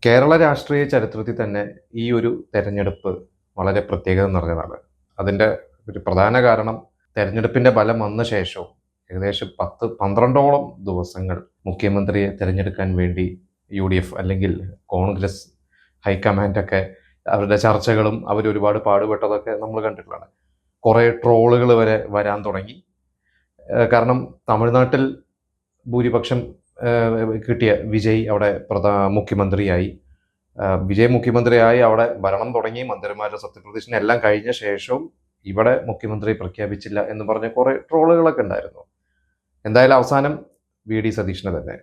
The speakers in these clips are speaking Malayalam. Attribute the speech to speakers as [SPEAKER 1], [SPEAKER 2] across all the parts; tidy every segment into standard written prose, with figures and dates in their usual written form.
[SPEAKER 1] കേരള രാഷ്ട്രീയ ചരിത്രത്തിൽ തന്നെ ഈ ഒരു തെരഞ്ഞെടുപ്പ് വളരെ പ്രത്യേകത നിറഞ്ഞതാണ്. അതിൻ്റെ ഒരു പ്രധാന കാരണം തെരഞ്ഞെടുപ്പിന്റെ ഫലം വന്ന ശേഷവും ഏകദേശം 10-12ഓളം ദിവസങ്ങൾ മുഖ്യമന്ത്രിയെ തിരഞ്ഞെടുക്കാൻ വേണ്ടി യുഡിഎഫ് അല്ലെങ്കിൽ കോൺഗ്രസ് ഹൈക്കമാൻഡൊക്കെ അവരുടെ ചർച്ചകളും അവരൊരുപാട് പാടുപെട്ടതൊക്കെ നമ്മൾ കണ്ടിട്ടുള്ളതാണ്. കുറേ ട്രോളുകൾ വരെ വരാൻ തുടങ്ങി. കാരണം തമിഴ്നാട്ടിൽ ഭൂരിപക്ഷം കിട്ടിയ വിജയ് അവിടെ മുഖ്യമന്ത്രിയായി. വിജയ് മുഖ്യമന്ത്രിയായി അവിടെ ഭരണം തുടങ്ങി. മന്ത്രിമാരുടെ സത്യപ്രതിജ്ഞ എല്ലാം കഴിഞ്ഞ ശേഷവും ഇവിടെ മുഖ്യമന്ത്രി പ്രഖ്യാപിച്ചില്ല എന്ന് പറഞ്ഞ കുറെ ട്രോളുകളൊക്കെ ഉണ്ടായിരുന്നു. എന്തായാലും അവസാനം വി.ഡി. സതീശനെ തന്നെ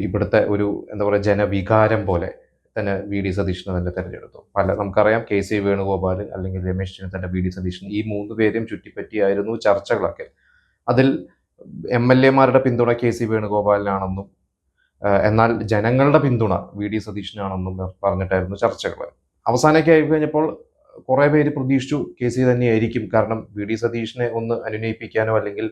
[SPEAKER 1] ഇവിടുത്തെ ഒരു എന്താ പറയുക ജനവികാരം പോലെ തന്നെ വി.ഡി. സതീശനെ തന്നെ തെരഞ്ഞെടുത്തു. നമുക്കറിയാം കെ.സി. വേണുഗോപാൽ അല്ലെങ്കിൽ രമേശ് ചെന്നിത്തല, വി.ഡി. സതീശൻ ഈ 3 പേരെയും ചുറ്റിപ്പറ്റിയായിരുന്നു ചർച്ചകളൊക്കെ. അതിൽ എം.എൽ.എമാരുടെ പിന്തുണ കെ.സി. വേണുഗോപാലിനാണെന്നും എന്നാൽ ജനങ്ങളുടെ പിന്തുണ വി.ഡി. സതീശനാണെന്നും പറഞ്ഞിട്ടായിരുന്നു ചർച്ചകൾ. അവസാനമൊക്കെ ആയി കഴിഞ്ഞപ്പോൾ കുറെ പേര് പ്രതീക്ഷിച്ചു കെ.സി. തന്നെയായിരിക്കും. കാരണം വി.ഡി. സതീശനെ ഒന്ന് അനുനയിപ്പിക്കാനോ അല്ലെങ്കിൽ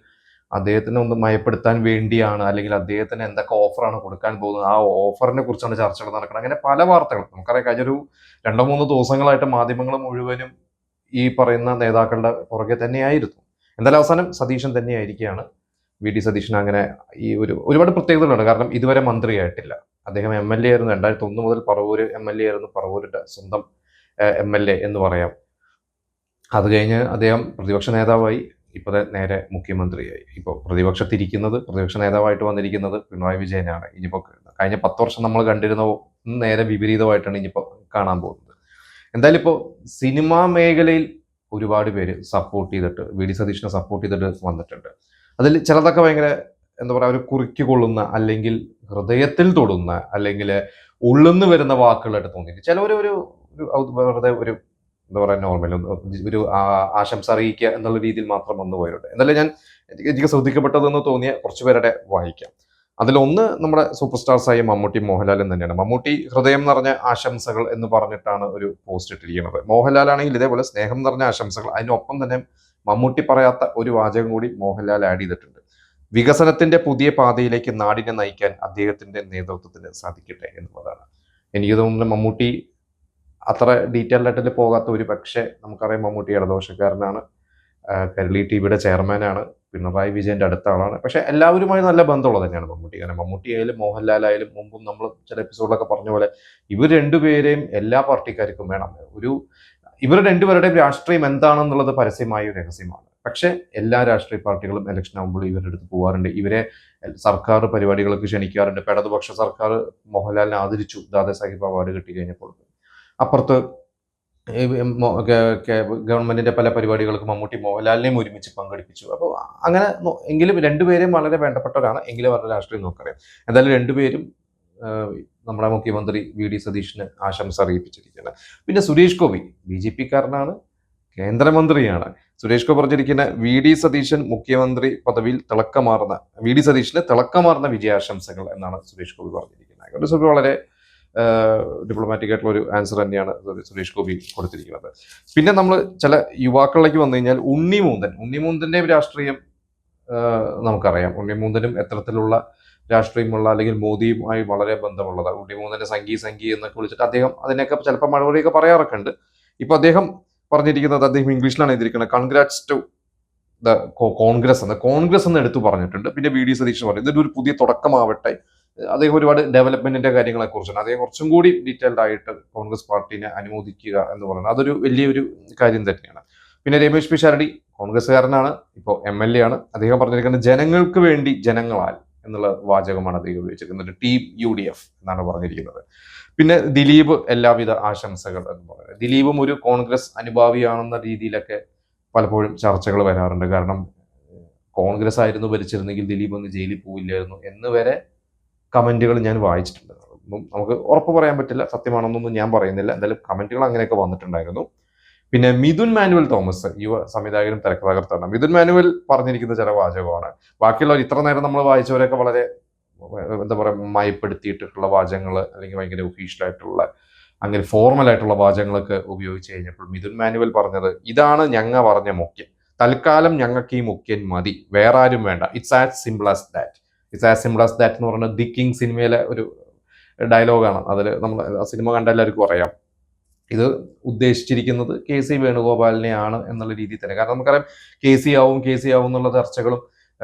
[SPEAKER 1] അദ്ദേഹത്തിനെ ഒന്ന് മയപ്പെടുത്താൻ വേണ്ടിയാണ്, അല്ലെങ്കിൽ അദ്ദേഹത്തിന് എന്തൊക്കെ ഓഫറാണ് കൊടുക്കാൻ പോകുന്നത്, ആ ഓഫറിനെ കുറിച്ചാണ് ചർച്ചകൾ നടക്കുന്നത്. അങ്ങനെ പല വാർത്തകളും നമുക്കറിയാം. കഴിഞ്ഞൊരു 2-3 ദിവസങ്ങളായിട്ട് മാധ്യമങ്ങൾ മുഴുവനും ഈ പറയുന്ന നേതാക്കളുടെ പുറകെ തന്നെയായിരുന്നു. എന്തായാലും അവസാനം സതീശൻ തന്നെയായിരിക്കുകയാണ്. വി.ഡി. സതീശൻ അങ്ങനെ ഒരുപാട് പ്രത്യേകതകളുണ്ട്. കാരണം ഇതുവരെ മന്ത്രിയായിട്ടില്ല. അദ്ദേഹം എം.എൽ.എ ആയിരുന്നു. 2001 മുതൽ പറവൂര് എം.എൽ.എ ആയിരുന്നു. പറവൂരിന്റെ സ്വന്തം എം.എൽ.എ എന്ന് പറയാം. അത് കഴിഞ്ഞ് അദ്ദേഹം പ്രതിപക്ഷ നേതാവായി. ഇപ്പോൾ നേരെ മുഖ്യമന്ത്രിയായി. ഇപ്പോൾ പ്രതിപക്ഷ നേതാവായിട്ട് വന്നിരിക്കുന്നത് പിണറായി വിജയനാണ്. ഇനിയിപ്പോൾ കഴിഞ്ഞ 10 വർഷം നമ്മൾ കണ്ടിരുന്ന നേരെ വിപരീതമായിട്ടാണ് ഇനിയിപ്പോൾ കാണാൻ പോകുന്നത്. എന്തായാലും ഇപ്പോൾ സിനിമാ മേഖലയിൽ ഒരുപാട് പേര് സപ്പോർട്ട് ചെയ്തിട്ട് വി.ഡി. സതീശനെ സപ്പോർട്ട് ചെയ്തിട്ട് വന്നിട്ടുണ്ട്. അതിൽ ചിലതൊക്കെ ഭയങ്കര എന്താ പറയുക, ഒരു കുറിക്ക് കൊള്ളുന്ന അല്ലെങ്കിൽ ഹൃദയത്തിൽ തൊടുന്ന അല്ലെങ്കിൽ ഉള്ളുന്ന് വരുന്ന വാക്കുകളായിട്ട് തോന്നിയിട്ട് ചിലവർ വെറുതെ ഒരു എന്താ പറയുക നോർമൽ ഒരു ആശംസ അറിയിക്കുക എന്നുള്ള രീതിയിൽ മാത്രം വന്നു പോയവരുണ്ട്. എന്തായാലും എനിക്ക് ശ്രദ്ധിക്കപ്പെട്ടതെന്ന് തോന്നിയ കുറച്ച് പേരുടെ വായിക്കാം. അതിലൊന്ന് നമ്മുടെ സൂപ്പർ സ്റ്റാർസായ മമ്മൂട്ടി മോഹൻലാലും തന്നെയാണ്. മമ്മൂട്ടി ഹൃദയം നിറഞ്ഞ ആശംസകൾ എന്ന് പറഞ്ഞിട്ടാണ് ഒരു പോസ്റ്റ് ഇട്ടിരിക്കുന്നത്. മോഹൻലാലാണെങ്കിൽ ഇതേപോലെ സ്നേഹം നിറഞ്ഞ ആശംസകൾ. അതിനൊപ്പം തന്നെ മമ്മൂട്ടി പറയാത്ത ഒരു വാചകം കൂടി മോഹൻലാൽ ആഡ് ചെയ്തിട്ടുണ്ട്. വികസനത്തിന്റെ പുതിയ പാതയിലേക്ക് നാടിനെ നയിക്കാൻ അദ്ദേഹത്തിന്റെ നേതൃത്വത്തിന് സാധിക്കട്ടെ എന്നുള്ളതാണ്. എനിക്ക് തോന്നുന്നത് മമ്മൂട്ടി അത്ര ഡീറ്റെയിൽഡ് ആയിട്ട് പോകാത്ത ഒരു പക്ഷേ നമുക്കറിയാം മമ്മൂട്ടി ഇടതുപക്ഷക്കാരനാണ്. കൈരളി ടി.വിയുടെ ചെയർമാനാണ്. പിണറായി വിജയന്റെ അടുത്ത ആളാണ്. പക്ഷെ എല്ലാവരുമായി നല്ല ബന്ധമുള്ളത് തന്നെയാണ് മമ്മൂട്ടി. കാരണം മമ്മൂട്ടി ആയാലും മോഹൻലാലായാലും മുമ്പും നമ്മൾ ചില എപ്പിസോഡിലൊക്കെ പറഞ്ഞ പോലെ ഇവർ രണ്ടുപേരെയും എല്ലാ പാർട്ടിക്കാർക്കും വേണം. ഇവർ രണ്ടുപേരുടെയും രാഷ്ട്രീയം എന്താണെന്നുള്ളത് പരസ്യമായ ഒരു രഹസ്യമാണ്. പക്ഷെ എല്ലാ രാഷ്ട്രീയ പാർട്ടികളും ഇലക്ഷൻ ആകുമ്പോൾ ഇവരുടെ അടുത്ത് പോകാറുണ്ട്. ഇവരെ സർക്കാർ പരിപാടികൾക്ക് ക്ഷണിക്കാറുണ്ട്. ഇടതുപക്ഷ സർക്കാർ മോഹൻലാലിനെ ആദരിച്ചു ദാദാ സാഹിബ് അവാർഡ് കിട്ടി കഴിഞ്ഞപ്പോൾ. അപ്പുറത്ത് ഗവൺമെന്റിന്റെ പല പരിപാടികൾക്ക് മമ്മൂട്ടി മോഹൻലാലിനെയും ഒരുമിച്ച് പങ്കെടുപ്പിച്ചു. അപ്പോൾ അങ്ങനെ എങ്കിലും രണ്ടുപേരും വളരെ വേണ്ടപ്പെട്ടവരാണ്. എങ്കിലും അവരുടെ രാഷ്ട്രീയം നമുക്കറിയാം. എന്തായാലും രണ്ടുപേരും നമ്മുടെ മുഖ്യമന്ത്രി വി.ഡി. സതീശന് ആശംസ അറിയിപ്പിച്ചിരിക്കുകയാണ്. പിന്നെ സുരേഷ് ഗോപി ബി.ജെ.പിക്കാരനാണ്, കേന്ദ്രമന്ത്രിയാണ്. സുരേഷ് ഗോപി പറഞ്ഞിരിക്കുന്ന വി.ഡി. സതീശൻ മുഖ്യമന്ത്രി പദവിയിൽ വി.ഡി. സതീശന് തിളക്കമാർന്ന വിജയാശംസകൾ എന്നാണ് സുരേഷ് ഗോപി പറഞ്ഞിരിക്കുന്നത്. വളരെ ഡിപ്ലോമാറ്റിക് ആയിട്ടുള്ള ഒരു ആൻസർ തന്നെയാണ് സുരേഷ് ഗോപി കൊടുത്തിരിക്കുന്നത്. പിന്നെ നമ്മൾ ചില യുവാക്കളിലേക്ക് വന്നു കഴിഞ്ഞാൽ ഉണ്ണിമൂന്തന്റെ രാഷ്ട്രീയം നമുക്കറിയാം. ഉണ്ണിമൂന്തനും എത്തരത്തിലുള്ള രാഷ്ട്രീയമുള്ള അല്ലെങ്കിൽ മോദിയുമായി വളരെ ബന്ധമുള്ളതാണ്. ഉണ്ണിമൂന്തന്റെ സംഘി എന്നൊക്കെ വിളിച്ചിട്ട് അദ്ദേഹം അതിനൊക്കെ ചിലപ്പോൾ മറുപടിയൊക്കെ പറയാറൊക്കെ ഉണ്ട്. ഇപ്പൊ അദ്ദേഹം പറഞ്ഞിരിക്കുന്നത്, അദ്ദേഹം ഇംഗ്ലീഷിലാണ് എഴുതിയിരിക്കുന്നത്, കൺഗ്രാറ്റ്സ് ടു ദ കോൺഗ്രസ് എന്ന് എടുത്തു പറഞ്ഞിട്ടുണ്ട്. പിന്നെ വി.ഡി. സതീശൻ പറഞ്ഞു ഇതൊരു പുതിയ തുടക്കമാവട്ടെ. അദ്ദേഹം ഒരുപാട് ഡെവലപ്മെന്റിന്റെ കാര്യങ്ങളെ കുറിച്ചാണ് അദ്ദേഹം കുറച്ചും കൂടി ഡീറ്റെയിൽഡ് ആയിട്ട് കോൺഗ്രസ് പാർട്ടിനെ അനുമോദിക്കുക എന്ന് പറയുന്നത് അതൊരു വലിയൊരു കാര്യം തന്നെയാണ്. പിന്നെ രമേശ് പിഷാരടി കോൺഗ്രസ്സുകാരനാണ്, ഇപ്പോൾ എം.എൽ.എ ആണ്. അദ്ദേഹം പറഞ്ഞിരിക്കുന്നത് ജനങ്ങൾക്ക് വേണ്ടി ജനങ്ങളാൽ എന്നുള്ള വാചകമാണ് അദ്ദേഹം ഉപയോഗിച്ചിരിക്കുന്നത്. ടീം യു.ഡി.എഫ് എന്നാണ് പറഞ്ഞിരിക്കുന്നത്. പിന്നെ ദിലീപ് എല്ലാവിധ ആശംസകൾ എന്ന് പറയുന്നത്. ദിലീപും ഒരു കോൺഗ്രസ് അനുഭാവിയാണെന്ന രീതിയിലൊക്കെ പലപ്പോഴും ചർച്ചകൾ വരാറുണ്ട്. കാരണം കോൺഗ്രസ് ആയിരുന്നു ഭരിച്ചിരുന്നെങ്കിൽ ദിലീപ് ഒന്ന് ജയിലിൽ പോവില്ലായിരുന്നു എന്ന് വരെ കമന്റുകൾ ഞാൻ വായിച്ചിട്ടുണ്ട്. നമുക്ക് ഉറപ്പ് പറയാൻ പറ്റില്ല, സത്യമാണെന്നൊന്നും ഞാൻ പറയുന്നില്ല. എന്തായാലും കമന്റുകൾ അങ്ങനെയൊക്കെ വന്നിട്ടുണ്ടായിരുന്നു. പിന്നെ മിഥുൻ മാനുവൽ തോമസ്, യുവ സംവിധായകനും തിരക്കഥാകൃത്താണ്. മിഥുൻ മാനുവൽ പറഞ്ഞിരിക്കുന്ന ചില വാചകമാണ്. ബാക്കിയുള്ളവർ ഇത്ര നേരം നമ്മൾ വായിച്ചവരൊക്കെ വളരെ എന്താ പറയുക മയപ്പെടുത്തിയിട്ടുള്ള വാചകങ്ങൾ അല്ലെങ്കിൽ ഭയങ്കര ഒഫീഷ്യലായിട്ടുള്ള അങ്ങനെ ഫോർമൽ ആയിട്ടുള്ള വാചകങ്ങളൊക്കെ ഉപയോഗിച്ച് കഴിഞ്ഞപ്പോൾ മിഥുൻ മാനുവൽ പറഞ്ഞത് ഇതാണ് ഞങ്ങ പറഞ്ഞ മുഖ്യൻ, തൽക്കാലം ഞങ്ങൾക്ക് ഈ മുഖ്യൻ മതി, വേറെ ആരും വേണ്ട. It's as simple as that എന്ന് പറയുന്നത് ദി കിങ് സിനിമയിലെ ഒരു ഡയലോഗാണ്. അതിൽ നമ്മൾ സിനിമ കണ്ട എല്ലാവർക്കും അറിയാം. ഇത് ഉദ്ദേശിച്ചിരിക്കുന്നത് കെ.സി. വേണുഗോപാലിനെയാണ് എന്നുള്ള രീതിയിൽ തന്നെ. കാരണം നമുക്കറിയാം കെ.സി. ആവും എന്നുള്ള ചർച്ചകളും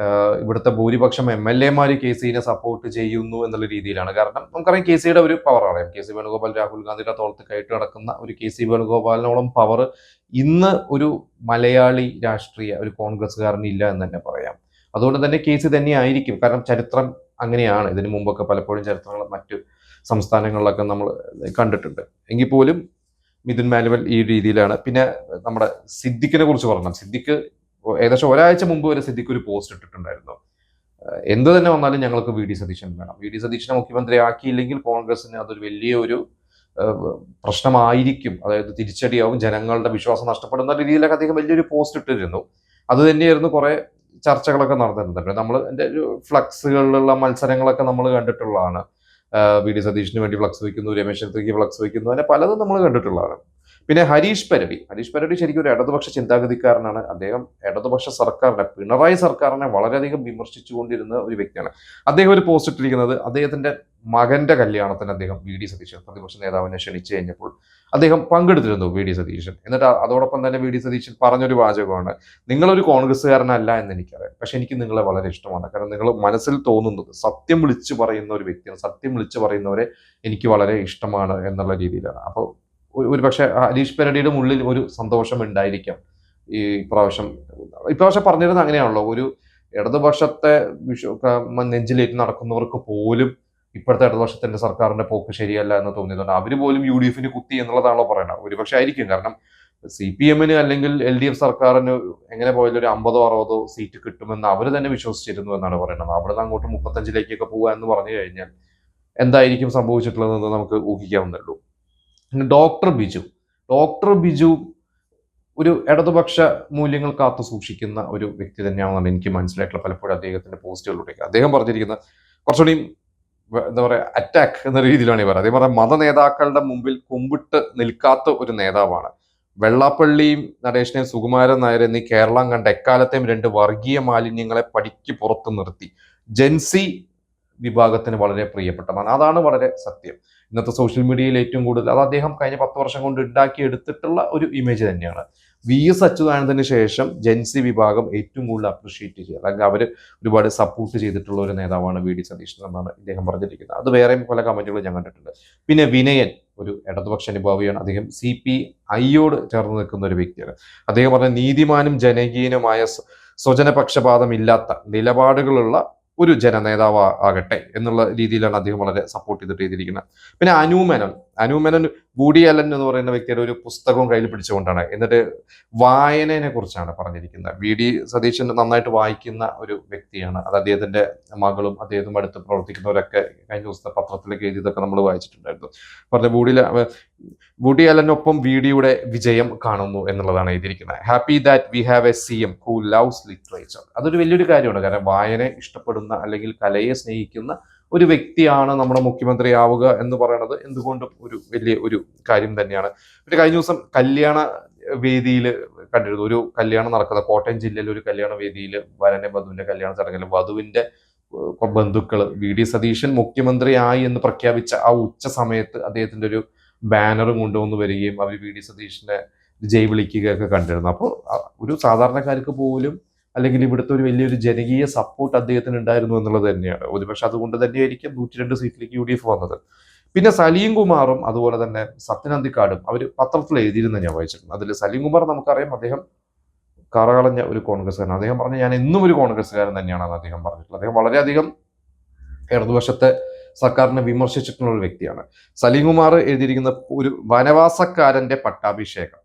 [SPEAKER 1] ഇവിടുത്തെ ഭൂരിപക്ഷം MLA-മാർ കെ.സിനെ സപ്പോർട്ട് ചെയ്യുന്നു എന്നുള്ള രീതിയിലാണ്. കാരണം നമുക്കറിയാം കെ.സിയുടെ ഒരു പവർ അറിയാം. കെ.സി. വേണുഗോപാൽ രാഹുൽ ഗാന്ധിയുടെ തോളത്ത് കയറ്റി നടക്കുന്ന ഒരു കെ.സി. വേണുഗോപാലിനോളം പവർ ഇന്ന് ഒരു മലയാളി രാഷ്ട്രീയ ഒരു കോൺഗ്രസ്സുകാരന് ഇല്ല എന്ന് തന്നെ പറയാം. അതുകൊണ്ട് തന്നെ കെ.സി തന്നെ ആയിരിക്കും. കാരണം ചരിത്രം അങ്ങനെയാണ്. ഇതിനു മുമ്പൊക്കെ പലപ്പോഴും ചരിത്രങ്ങൾ മറ്റു സംസ്ഥാനങ്ങളിലൊക്കെ നമ്മൾ കണ്ടിട്ടുണ്ട്. എങ്കിൽ പോലും മിഥുൻ മാനുവൽ ഈ രീതിയിലാണ്. പിന്നെ നമ്മുടെ സിദ്ദിഖിനെ കുറിച്ച് പറഞ്ഞു. സിദ്ദിഖ് ഏകദേശം ഒരാഴ്ച മുമ്പ് വരെ സിദ്ദിഖ് ഒരു പോസ്റ്റ് ഇട്ടിട്ടുണ്ടായിരുന്നു. എന്ത് തന്നെ വന്നാലും ഞങ്ങൾക്ക് വി ഡി സതീശൻ വേണം. വി ഡി സതീശനെ മുഖ്യമന്ത്രി ആക്കിയില്ലെങ്കിൽ കോൺഗ്രസിന് അതൊരു വലിയ ഒരു പ്രശ്നമായിരിക്കും. അതായത് തിരിച്ചടിയാവും, ജനങ്ങളുടെ വിശ്വാസം നഷ്ടപ്പെടുന്ന രീതിയിലൊക്കെ അദ്ദേഹം വലിയൊരു പോസ്റ്റ് ഇട്ടിരുന്നു. അത് തന്നെയായിരുന്നു കുറെ ചർച്ചകളൊക്കെ നടന്നിരുന്നത്. നമ്മൾ എൻ്റെ ഒരു ഫ്ലക്സുകളിലുള്ള മത്സരങ്ങളൊക്കെ നമ്മൾ കണ്ടിട്ടുള്ളതാണ്. വി ഡി സതീഷിന് വേണ്ടി ഫ്ലക്സ് വയ്ക്കുന്നു, രമേശ് ചെന്നിത്തലയ്ക്ക് ഫ്ലക്സ് വയ്ക്കുന്നു, അങ്ങനെ പലതും നമ്മൾ കണ്ടിട്ടുള്ളതാണ്. പിന്നെ ഹരീഷ് പരടി ശരിക്കും ഒരു ഇടതുപക്ഷ ചിന്താഗതിക്കാരനാണ്. അദ്ദേഹം ഇടതുപക്ഷ സർക്കാരിനെ, പിണറായി സർക്കാരിനെ വളരെയധികം വിമർശിച്ചുകൊണ്ടിരുന്ന ഒരു വ്യക്തിയാണ്. അദ്ദേഹം ഒരു പോസ്റ്റ് ഇട്ടിരിക്കുന്നത് അദ്ദേഹത്തിന്റെ മകന്റെ കല്യാണത്തിന് അദ്ദേഹം വി ഡി സതീശൻ പ്രതിപക്ഷ നേതാവിനെ ക്ഷണിച്ചു കഴിഞ്ഞപ്പോൾ അദ്ദേഹം പങ്കെടുത്തിരുന്നു വി ഡി സതീശൻ. എന്നിട്ട് അതോടൊപ്പം തന്നെ വി ഡി സതീശൻ പറഞ്ഞൊരു വാചകമാണ്, നിങ്ങളൊരു കോൺഗ്രസ്സുകാരനല്ല എന്ന് എനിക്കറിയാം, പക്ഷെ എനിക്ക് നിങ്ങളെ വളരെ ഇഷ്ടമാണ്. കാരണം നിങ്ങൾ മനസ്സിൽ തോന്നുന്നത് സത്യം വിളിച്ചു പറയുന്ന ഒരു വ്യക്തിയാണ്, സത്യം വിളിച്ചു പറയുന്നവരെ എനിക്ക് വളരെ ഇഷ്ടമാണ് എന്നുള്ള രീതിയിലാണ്. അപ്പോൾ ഒരു പക്ഷേ ഹരീഷ് പരടിയുടെ ഉള്ളിൽ ഒരു സന്തോഷം ഉണ്ടായിരിക്കാം. ഇപ്രാവശ്യം പറഞ്ഞിരുന്നത് അങ്ങനെയാണല്ലോ, ഒരു ഇടതുപക്ഷത്തെ നെഞ്ചിലേറ്റ് നടക്കുന്നവർക്ക് പോലും ഇപ്പോഴത്തെ ഇടതുപക്ഷത്തിന്റെ സർക്കാരിന്റെ പോക്ക് ശരിയല്ല എന്ന് തോന്നിയതുകൊണ്ട് അവർ പോലും UDF കുത്തി എന്നുള്ളതാണല്ലോ പറയണത്. ഒരുപക്ഷെ ആയിരിക്കും. കാരണം CPM അല്ലെങ്കിൽ LDF സർക്കാരിന് എങ്ങനെ പോയാലും ഒരു 50-60 സീറ്റ് കിട്ടുമെന്ന് അവർ തന്നെ വിശ്വസിച്ചിരുന്നു എന്നാണ് പറയുന്നത്. അവിടെ നിന്ന് അങ്ങോട്ട് 35-ലേക്കൊക്കെ പോവുക എന്ന് പറഞ്ഞു കഴിഞ്ഞാൽ എന്തായിരിക്കും സംഭവിച്ചിട്ടുള്ളതെന്ന് നമുക്ക് ഊഹിക്കാവുന്നുള്ളൂ. ഡോക്ടർ ബിജു ഒരു ഇടതുപക്ഷ മൂല്യങ്ങൾ കാത്തു സൂക്ഷിക്കുന്ന ഒരു വ്യക്തി തന്നെയാണെന്നാണ് എനിക്ക് മനസ്സിലായിട്ടുള്ള പലപ്പോഴും അദ്ദേഹത്തിന്റെ പോസ്റ്റുകളിലൂടെ. അദ്ദേഹം പറഞ്ഞിരിക്കുന്ന കുറച്ചുകൂടി എന്താ പറയുക, അറ്റാക്ക് എന്ന രീതിയിലാണ് പറയുന്നത്. അതേ പറഞ്ഞ മത നേതാക്കളുടെ മുമ്പിൽ കുമ്പിട്ട് നിൽക്കാത്ത ഒരു നേതാവാണ്. വെള്ളാപ്പള്ളിയും നടേശനെയും സുകുമാരൻ നായർ എന്നീ കേരളം കണ്ട എക്കാലത്തെയും 2 വർഗീയ മാലിന്യങ്ങളെ പടിക്ക് പുറത്തു നിർത്തി ജെൻസി വിഭാഗത്തിന് വളരെ പ്രിയപ്പെട്ടതാണ്. അതാണ് വളരെ സത്യം. ഇന്നത്തെ സോഷ്യൽ മീഡിയയിൽ ഏറ്റവും കൂടുതൽ അത് അദ്ദേഹം കഴിഞ്ഞ 10 വർഷം കൊണ്ട് ഉണ്ടാക്കിയെടുത്തിട്ടുള്ള ഒരു ഇമേജ് തന്നെയാണ്. VS അച്യുതാനന്ദന് ശേഷം ജെൻസി വിഭാഗം ഏറ്റവും കൂടുതൽ അപ്രിഷിയേറ്റ് ചെയ്യുക, അല്ലെങ്കിൽ അവർ ഒരുപാട് സപ്പോർട്ട് ചെയ്തിട്ടുള്ള ഒരു നേതാവാണ് വി ഡി സതീശൻ എന്നാണ് ഇദ്ദേഹം പറഞ്ഞിരിക്കുന്നത്. അത് വേറെയും പല കമന്റുകളും ഞാൻ കണ്ടിട്ടുണ്ട്. പിന്നെ വിനയൻ ഒരു ഇടതുപക്ഷ അനുഭാവിയാണ്. അദ്ദേഹം CPI-യോട് ചേർന്ന് നിൽക്കുന്ന ഒരു വ്യക്തിയാണ്. അദ്ദേഹം പറഞ്ഞ നീതിമാനും ജനകീയനുമായ സ്വജനപക്ഷപാതമില്ലാത്ത നിലപാടുകളുള്ള ഒരു ജനനേതാവ് ആകട്ടെ എന്നുള്ള രീതിയിലാണ് അദ്ദേഹം വളരെ സപ്പോർട്ട് ചെയ്തിരിക്കുന്നത്. പിന്നെ അനുമേനൻ വൂഡി അലൻ എന്ന് പറയുന്ന വ്യക്തിയുടെ ഒരു പുസ്തകവും കയ്യിൽ പിടിച്ചുകൊണ്ടാണ്, എന്നിട്ട് വായനയെ കുറിച്ചാണ് പറഞ്ഞിരിക്കുന്നത്. വി ഡി സതീശൻ നന്നായിട്ട് വായിക്കുന്ന ഒരു വ്യക്തിയാണ്. അത് അദ്ദേഹത്തിന്റെ മകളും അദ്ദേഹത്തും അടുത്ത് പ്രവർത്തിക്കുന്നവരൊക്കെ കഴിഞ്ഞ ദിവസത്തെ പത്രത്തിലേക്ക് എഴുതിയതൊക്കെ നമ്മൾ വായിച്ചിട്ടുണ്ടായിരുന്നു. പറഞ്ഞ വൂഡി അലനൊപ്പം വിഡിയുടെ വിജയം കാണുന്നു എന്നുള്ളതാണ് എഴുതിയിരിക്കുന്നത്. Happy that we have A CM who loves literature. അതൊരു വലിയൊരു കാര്യമാണ്. കാരണം വായന ഇഷ്ടപ്പെടുന്ന അല്ലെങ്കിൽ കലയെ സ്നേഹിക്കുന്ന ഒരു വ്യക്തിയാണ് നമ്മുടെ മുഖ്യമന്ത്രി ആവുക എന്ന് പറയുന്നത് എന്തുകൊണ്ടും ഒരു വലിയ ഒരു കാര്യം തന്നെയാണ്. പിന്നെ കഴിഞ്ഞ ദിവസം കല്യാണ വേദിയിൽ കണ്ടിരുന്നു. ഒരു കല്യാണം നടക്കുന്ന കോട്ടയം ജില്ലയിൽ ഒരു കല്യാണ വേദിയിൽ വധുവിന്റെ കല്യാണ ചടങ്ങിൽ വധുവിന്റെ ബന്ധുക്കൾ വി ഡി സതീശൻ മുഖ്യമന്ത്രി ആയി എന്ന് പ്രഖ്യാപിച്ച ആ ഉച്ച സമയത്ത് അദ്ദേഹത്തിന്റെ ഒരു ബാനറും കൊണ്ടുവന്ന് വരികയും അവർ വി ഡി സതീശനെ ജയ് വിളിക്കുകയൊക്കെ കണ്ടിരുന്നു. അപ്പോൾ ഒരു സാധാരണക്കാർക്ക് പോലും അല്ലെങ്കിൽ ഇവിടുത്തെ ഒരു വലിയൊരു ജനകീയ സപ്പോർട്ട് അദ്ദേഹത്തിന് ഉണ്ടായിരുന്നു എന്നുള്ളത് തന്നെയാണ്. ഒരുപക്ഷെ അതുകൊണ്ട് തന്നെയായിരിക്കും 102 സീറ്റിലേക്ക് UDF വന്നത്. പിന്നെ സലീം കുമാറും അതുപോലെ തന്നെ സത്യൻ അന്തിക്കാടും അവർ പത്രത്തിൽ എഴുതിയിരുന്ന ഞാൻ വായിച്ചിട്ടുണ്ട്. അതിൽ സലീം കുമാർ നമുക്കറിയാം, അദ്ദേഹം കറകളഞ്ഞ ഒരു കോൺഗ്രസ്സുകാരൻ. അദ്ദേഹം പറഞ്ഞ ഞാൻ എന്നും ഒരു കോൺഗ്രസ്സുകാരൻ തന്നെയാണെന്ന് അദ്ദേഹം പറഞ്ഞിട്ടുള്ളത്. അദ്ദേഹം വളരെയധികം ഇടതുപക്ഷത്തെ സർക്കാരിനെ വിമർശിച്ചിട്ടുള്ള ഒരു വ്യക്തിയാണ്. സലീം കുമാർ എഴുതിയിരിക്കുന്ന ഒരു വനവാസക്കാരന്റെ പട്ടാഭിഷേകം,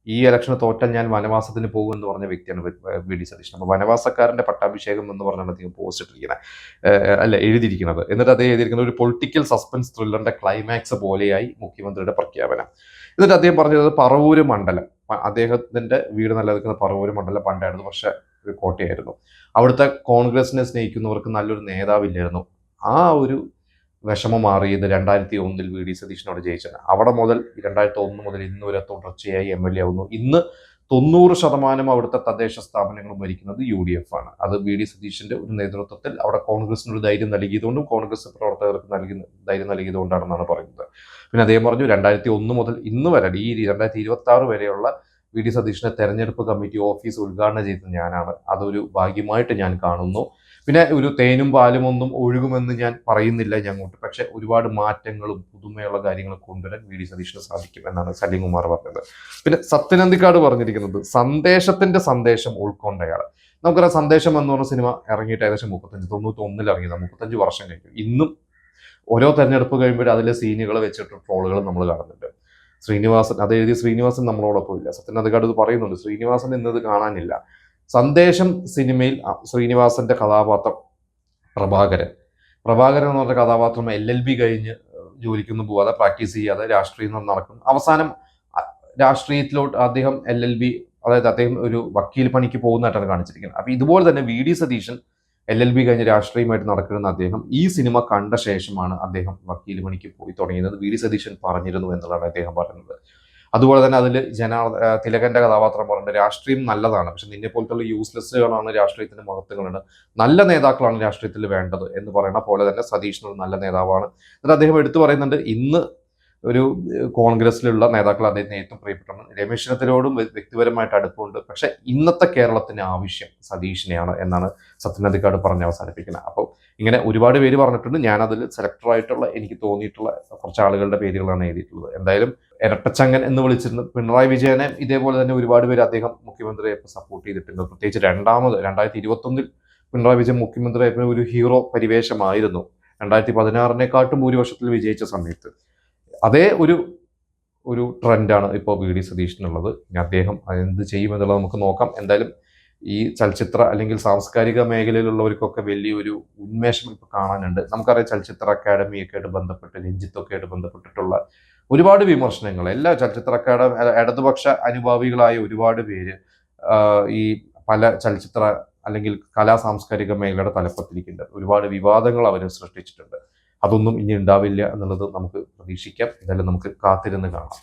[SPEAKER 1] ഈ ഇലക്ഷന് തോറ്റാൽ ഞാൻ വനവാസത്തിന് പോകും എന്ന് പറഞ്ഞ വ്യക്തിയാണ് വി ഡി സതീശൻ. അപ്പോൾ വനവാസക്കാരന്റെ പട്ടാഭിഷേകം എന്ന് പറഞ്ഞാണ് അദ്ദേഹം പോസ്റ്റ് ഇട്ടിരിക്കുന്നത്, എഴുതിയിരിക്കുന്നത്. എന്നിട്ട് അദ്ദേഹം എഴുതിയിരിക്കുന്നത് ഒരു പൊളിറ്റിക്കൽ സസ്പെൻസ് ത്രില്ലറിന്റെ ക്ലൈമാക്സ് പോലെയായി മുഖ്യമന്ത്രിയുടെ പ്രഖ്യാപനം. എന്നിട്ട് അദ്ദേഹം പറഞ്ഞത് പറവൂര് മണ്ഡലം, അദ്ദേഹത്തിന്റെ വീട് നിലനിൽക്കുന്ന പറവൂര് മണ്ഡലം പണ്ടായിരുന്നു, പക്ഷെ ഒരു കോട്ടയായിരുന്നു. അവിടുത്തെ കോൺഗ്രസിനെ സ്നേഹിക്കുന്നവർക്ക് നല്ലൊരു നേതാവില്ലായിരുന്നു. ആ ഒരു വിഷമം മാറിയത് 2001 വി ഡി സതീശനോട് ജയിച്ചത്. അവിടെ മുതൽ 2001 മുതൽ ഇന്ന് വരെ തുടർച്ചയായി MLA ആവുന്നു. ഇന്ന് 90% അവിടുത്തെ തദ്ദേശ സ്ഥാപനങ്ങളും ഭരിക്കുന്നത് UDF ആണ്. അത് VD സതീശന്റെ ഒരു നേതൃത്വത്തിൽ അവിടെ കോൺഗ്രസിന് ഒരു ധൈര്യം നൽകിയതുകൊണ്ടും കോൺഗ്രസ് പ്രവർത്തകർക്ക് ധൈര്യം നൽകിയതുകൊണ്ടാണെന്നാണ് പറയുന്നത്. പിന്നെ അദ്ദേഹം പറഞ്ഞു 2001 മുതൽ ഇന്ന് വരെ ഈ 2026 വരെയുള്ള VD സതീശന്റെ തെരഞ്ഞെടുപ്പ് കമ്മിറ്റി ഓഫീസ് ഉദ്ഘാടനം ചെയ്തത് ഞാനാണ്. അതൊരു ഭാഗ്യമായിട്ട് ഞാൻ കാണുന്നു. പിന്നെ ഒരു തേനും പാലും ഒന്നും ഒഴുകുമെന്ന് ഞാൻ പറയുന്നില്ല ഞങ്ങോട്ട്, പക്ഷെ ഒരുപാട് മാറ്റങ്ങളും പുതുമയുള്ള കാര്യങ്ങളും കൊണ്ടുവരാൻ VD സതീശന് സാധിക്കും എന്നാണ് സലീം കുമാർ പറഞ്ഞത്. പിന്നെ സത്യനന്ദിക്കാട് പറഞ്ഞിരിക്കുന്നത് സന്ദേശത്തിന്റെ സന്ദേശം ഉൾക്കൊണ്ടയാൾ. നമുക്കറിയാം സന്ദേശം എന്ന് പറഞ്ഞ സിനിമ ഇറങ്ങിയിട്ട് ഏകദേശം 91 ഇറങ്ങിയത് 35 വർഷം കഴിഞ്ഞു. ഇന്നും ഓരോ തെരഞ്ഞെടുപ്പ് കഴിയുമ്പോഴും അതിലെ സീനുകൾ വെച്ചിട്ട് ട്രോളുകൾ നമ്മൾ കാണുന്നുണ്ട്. ശ്രീനിവാസൻ, അത് എഴുതിയ ശ്രീനിവാസൻ നമ്മളോടൊപ്പം ഇല്ല. സത്യനന്ദിക്കാട് ഇത് പറയുന്നുണ്ട്, ശ്രീനിവാസൻ ഇന്നത് കാണാനില്ല. സന്ദേശം സിനിമയിൽ ശ്രീനിവാസന്റെ കഥാപാത്രം പ്രഭാകരൻ എന്ന് പറഞ്ഞ കഥാപാത്രം LLB കഴിഞ്ഞ് ജോലിക്കൊന്നും പോവാതെ പ്രാക്ടീസ് ചെയ്യാതെ രാഷ്ട്രീയം നടക്കും. അവസാനം രാഷ്ട്രീയത്തിലോട്ട് അദ്ദേഹം LLB, അതായത് അദ്ദേഹം ഒരു വക്കീൽ പണിക്ക് പോകുന്നതായിട്ടാണ് കാണിച്ചിരിക്കുന്നത്. അപ്പൊ ഇതുപോലെ തന്നെ VD സതീശൻ LLB കഴിഞ്ഞ് രാഷ്ട്രീയമായിട്ട് നടക്കുന്ന അദ്ദേഹം ഈ സിനിമ കണ്ട ശേഷമാണ് അദ്ദേഹം വക്കീൽ പണിക്ക് പോയി തുടങ്ങിയത്. VD സതീശൻ പറഞ്ഞിരുന്നു എന്നുള്ളതാണ് അദ്ദേഹം പറയുന്നത്. അതുപോലെ തന്നെ അതിൽ തിലകന്റെ കഥാപാത്രം പറഞ്ഞിട്ട് രാഷ്ട്രീയം നല്ലതാണ്, പക്ഷെ നിന്നെ പോലത്തുള്ള യൂസ്ലെസ്സുകളാണ് രാഷ്ട്രീയത്തിന്റെ മഹത്വങ്ങളുണ്ട്, നല്ല നേതാക്കളാണ് രാഷ്ട്രീയത്തിൽ വേണ്ടത് എന്ന് പറയുന്ന പോലെ തന്നെ സതീശൻ ഒരു നല്ല നേതാവാണ്. എന്നിട്ട് അദ്ദേഹം എടുത്തു പറയുന്നുണ്ട്, ഇന്ന് ഒരു കോൺഗ്രസിലുള്ള നേതാക്കൾ അദ്ദേഹത്തിന് ഏറ്റവും പ്രിയപ്പെട്ടതാണ്. രമേശ് ചെന്നിത്തലയോടും വ്യക്തിപരമായിട്ട് അടുപ്പമുണ്ട്, പക്ഷെ ഇന്നത്തെ കേരളത്തിന് ആവശ്യം സതീഷിനെയാണ് എന്നാണ് സത്യനന്ദിക്കാട് പറഞ്ഞ് അവസാനിപ്പിക്കുന്നത്. അപ്പോൾ ഇങ്ങനെ ഒരുപാട് പേര് പറഞ്ഞിട്ടുണ്ട്. ഞാനതിൽ സെലക്ടറായിട്ടുള്ള എനിക്ക് തോന്നിയിട്ടുള്ള കുറച്ച് ആളുകളുടെ പേരുകളാണ് എഴുതിയിട്ടുള്ളത്. എന്തായാലും ഇരട്ടച്ചങ്ങൻ എന്ന് വിളിച്ചിരുന്ന പിണറായി വിജയനെ ഇതേപോലെ തന്നെ ഒരുപാട് പേര് അദ്ദേഹം മുഖ്യമന്ത്രിയായപ്പോൾ സപ്പോർട്ട് ചെയ്തിട്ടുണ്ട്. പ്രത്യേകിച്ച് 2021 പിണറായി വിജയൻ മുഖ്യമന്ത്രിയായപ്പോൾ ഒരു ഹീറോ പരിവേഷമായിരുന്നു. 2016 ഭൂരിപക്ഷത്തിൽ വിജയിച്ച സമയത്ത് അതേ ഒരു ട്രെൻഡാണ് ഇപ്പോൾ VD സതീശനുള്ളത്. അദ്ദേഹം എന്ത് ചെയ്യുമെന്നുള്ളത് നമുക്ക് നോക്കാം. എന്തായാലും ഈ ചലച്ചിത്ര അല്ലെങ്കിൽ സാംസ്കാരിക മേഖലയിലുള്ളവർക്കൊക്കെ വലിയൊരു ഉന്മേഷം ഇപ്പോൾ കാണാനുണ്ട്. നമുക്കറിയാം ചലച്ചിത്ര അക്കാദമിയൊക്കെ ആയിട്ട് ബന്ധപ്പെട്ട് രഞ്ജിത്തൊക്കെ ആയിട്ട് ബന്ധപ്പെട്ടിട്ടുള്ള ഒരുപാട് വിമർശനങ്ങൾ എല്ലാ ചലച്ചിത്ര അക്കാദമി ഇടതുപക്ഷ അനുഭാവികളായ ഒരുപാട് പേര് ഈ പല ചലച്ചിത്ര അല്ലെങ്കിൽ കലാ സാംസ്കാരിക മേഖലയുടെ തലപ്പത്തിരിക്കുന്നുണ്ട്. ഒരുപാട് വിവാദങ്ങൾ അവർ സൃഷ്ടിച്ചിട്ടുണ്ട്. അതൊന്നും ഇനി ഉണ്ടാവില്ല എന്നുള്ളത് നമുക്ക് പ്രതീക്ഷിക്കാം. എന്തായാലും നമുക്ക് കാത്തിരുന്ന് കാണാം.